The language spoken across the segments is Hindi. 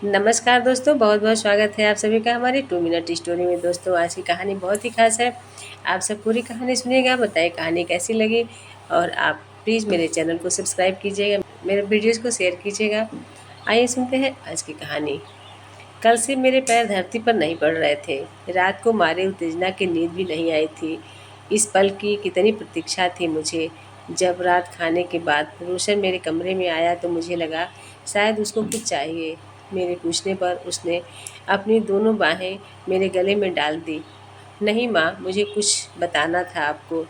नमस्कार दोस्तों, बहुत बहुत स्वागत है आप सभी का हमारी 2 मिनट स्टोरी में। दोस्तों, आज की कहानी बहुत ही खास है। आप सब पूरी कहानी सुनिएगा, बताइए कहानी कैसी लगी। और आप प्लीज़ मेरे चैनल को सब्सक्राइब कीजिएगा, मेरे वीडियोस को शेयर कीजिएगा। आइए सुनते हैं आज की कहानी। कल से मेरे पैर धरती पर नहीं पड़ रहे थे। रात को मारे उत्तेजना की नींद भी नहीं आई थी। इस पल की कितनी प्रतीक्षा थी मुझे। जब रात खाने के बाद रोशन मेरे कमरे में आया तो मुझे लगा शायद उसको कुछ चाहिए। मेरे पूछने पर उसने अपनी दोनों बाहें मेरे गले में डाल दी। नहीं माँ, मुझे कुछ बताना था आपको।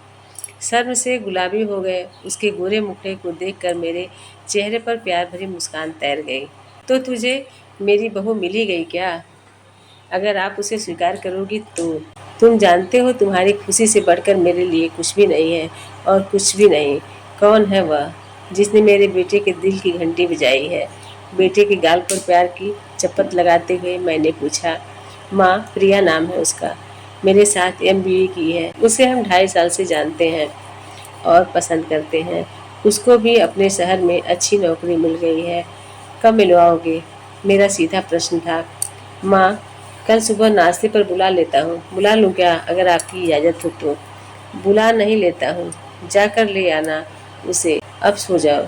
शर्म से गुलाबी हो गए उसके गोरे मुखड़े को देखकर मेरे चेहरे पर प्यार भरी मुस्कान तैर गई। तो तुझे मेरी बहू मिली गई क्या? अगर आप उसे स्वीकार करोगी तो तुम जानते हो तुम्हारी खुशी से बढ़कर मेरे लिए कुछ भी नहीं है। और कुछ भी नहीं। कौन है वह जिसने मेरे बेटे के दिल की घंटी बजाई है? बेटे के गाल पर प्यार की चपत लगाते हुए मैंने पूछा। माँ, प्रिया नाम है उसका। मेरे साथ एमबीए की है। उसे हम 2.5 साल से जानते हैं और पसंद करते हैं। उसको भी अपने शहर में अच्छी नौकरी मिल गई है। कब मिलवाओगे? मेरा सीधा प्रश्न था। माँ, कल सुबह नाश्ते पर बुला लेता हूँ। बुला लूँ क्या, अगर आपकी इजाज़त हो तो? बुला नहीं लेता हूँ, जाकर ले आना उसे। अब सो जाओ।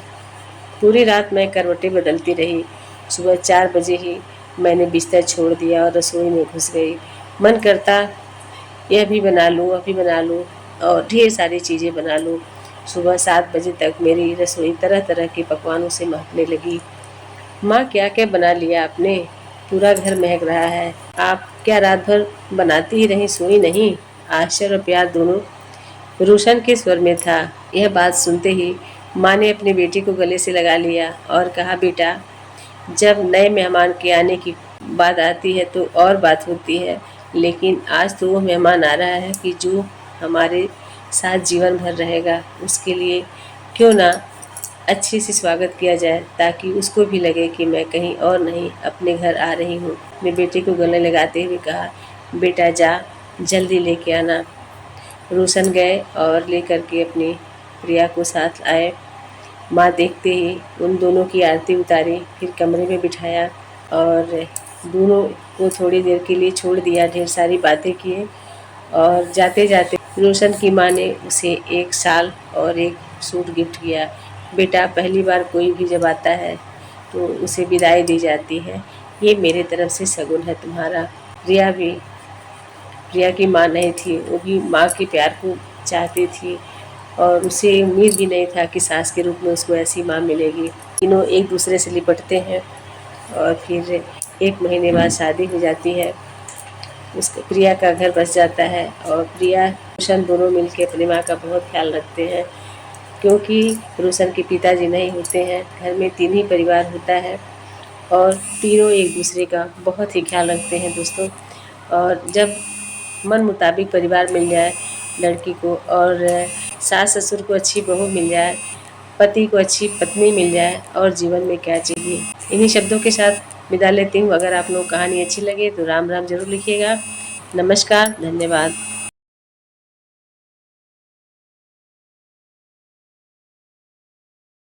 पूरी रात मैं करवटें बदलती रही। सुबह 4 बजे ही मैंने बिस्तर छोड़ दिया और रसोई में घुस गई। मन करता यह भी बना लूँ, अभी बना लूँ और ढेर सारी चीज़ें बना लूँ। सुबह 7 बजे तक मेरी रसोई तरह तरह के पकवानों से महकने लगी। माँ, क्या क्या बना लिया आपने? पूरा घर महक रहा है। आप क्या रात भर बनाती ही रहीं, सोई नहीं? आश्चर्य और प्यार दोनों रोशन के स्वर में था। यह बात सुनते ही माँ ने अपनी बेटी को गले से लगा लिया और कहा, बेटा, जब नए मेहमान के आने की बात आती है तो और बात होती है, लेकिन आज तो वो मेहमान आ रहा है कि जो हमारे साथ जीवन भर रहेगा। उसके लिए क्यों ना अच्छे से स्वागत किया जाए, ताकि उसको भी लगे कि मैं कहीं और नहीं, अपने घर आ रही हूँ। अपने बेटे को गले लगाते हुए कहा, बेटा जा, जल्दी लेके आना। रोशन गए और लेकर के अपनी प्रिया को साथ आए। माँ देखते ही उन दोनों की आरती उतारी, फिर कमरे में बिठाया और दोनों को थोड़ी देर के लिए छोड़ दिया। ढेर सारी बातें किए और जाते जाते रोशन की माँ ने उसे एक शाल और एक सूट गिफ्ट किया। बेटा, पहली बार कोई भी जब आता है तो उसे विदाई दी जाती है। ये मेरे तरफ से शगुन है तुम्हारा। प्रिया की माँ नहीं थी, वो भी माँ के प्यार को चाहती थी और उसे उम्मीद भी नहीं था कि सास के रूप में उसको ऐसी माँ मिलेगी। तीनों एक दूसरे से लिपटते हैं और फिर 1 महीने बाद शादी हो जाती है। उसके प्रिया का घर बस जाता है और प्रिया रोशन दोनों मिलकर अपनी माँ का बहुत ख्याल रखते हैं, क्योंकि रोशन के पिताजी नहीं होते हैं। घर में 3 ही परिवार होता है और तीनों एक दूसरे का बहुत ही ख्याल रखते हैं दोस्तों। और जब मन मुताबिक परिवार मिल जाए लड़की को, और सास ससुर को अच्छी बहू मिल जाए, पति को अच्छी पत्नी मिल जाए, और जीवन में क्या चाहिए। इन्हीं शब्दों के साथ विदा लेती हूँ। अगर आप लोग कहानी अच्छी लगे तो राम राम जरूर लिखिएगा। नमस्कार, धन्यवाद।